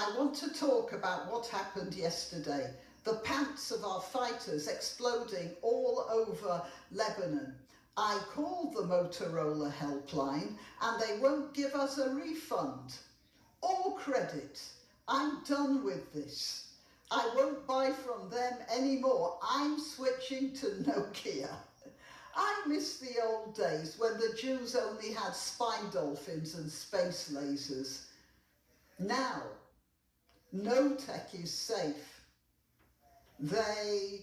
I want to talk about what happened yesterday. The pants of our fighters exploding all over Lebanon. I called the Motorola helpline and they won't give us a refund. All credit. I'm done with this. I won't buy from them anymore. I'm switching to Nokia. I miss the old days when the Jews only had spy dolphins and space lasers. Now, no tech is safe. They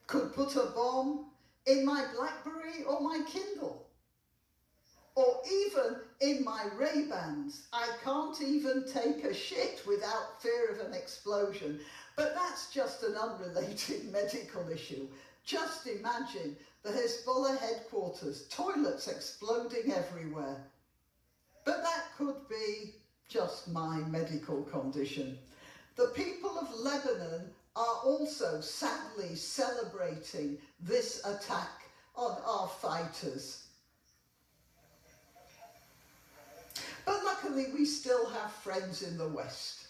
could put a bomb in my BlackBerry or my Kindle, or even in my Ray-Bans. I can't even take a shit without fear of an explosion. But that's just an unrelated medical issue. Just imagine the Hezbollah headquarters, toilets exploding everywhere. But that could be just my medical condition. The people of Lebanon are also sadly celebrating this attack on our fighters. But luckily we still have friends in the West.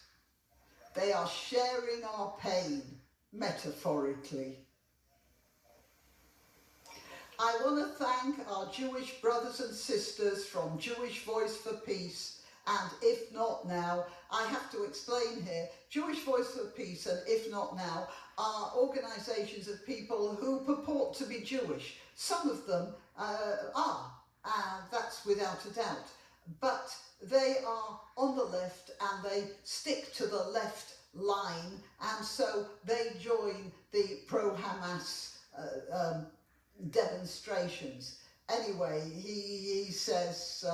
They are sharing our pain, metaphorically. I want to thank our Jewish brothers and sisters from Jewish Voice for Peace, and If Not Now. I have to explain here, Jewish Voice for Peace and If Not Now are organisations of people who purport to be Jewish. Some of them are, and that's without a doubt. But they are on the left and they stick to the left line, and so they join the pro-Hamas demonstrations. Anyway, he says,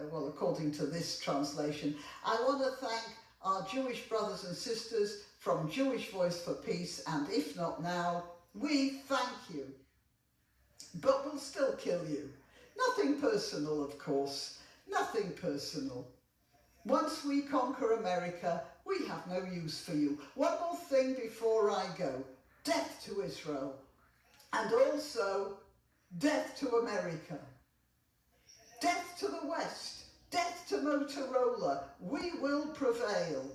well, according to this translation, I want to thank our Jewish brothers and sisters from Jewish Voice for Peace, and If Not Now, we thank you. But we'll still kill you. Nothing personal, of course. Nothing personal. Once we conquer America, we have no use for you. One more thing before I go. Death to Israel. And also, death to America. Death to the West. Death to Motorola. We will prevail.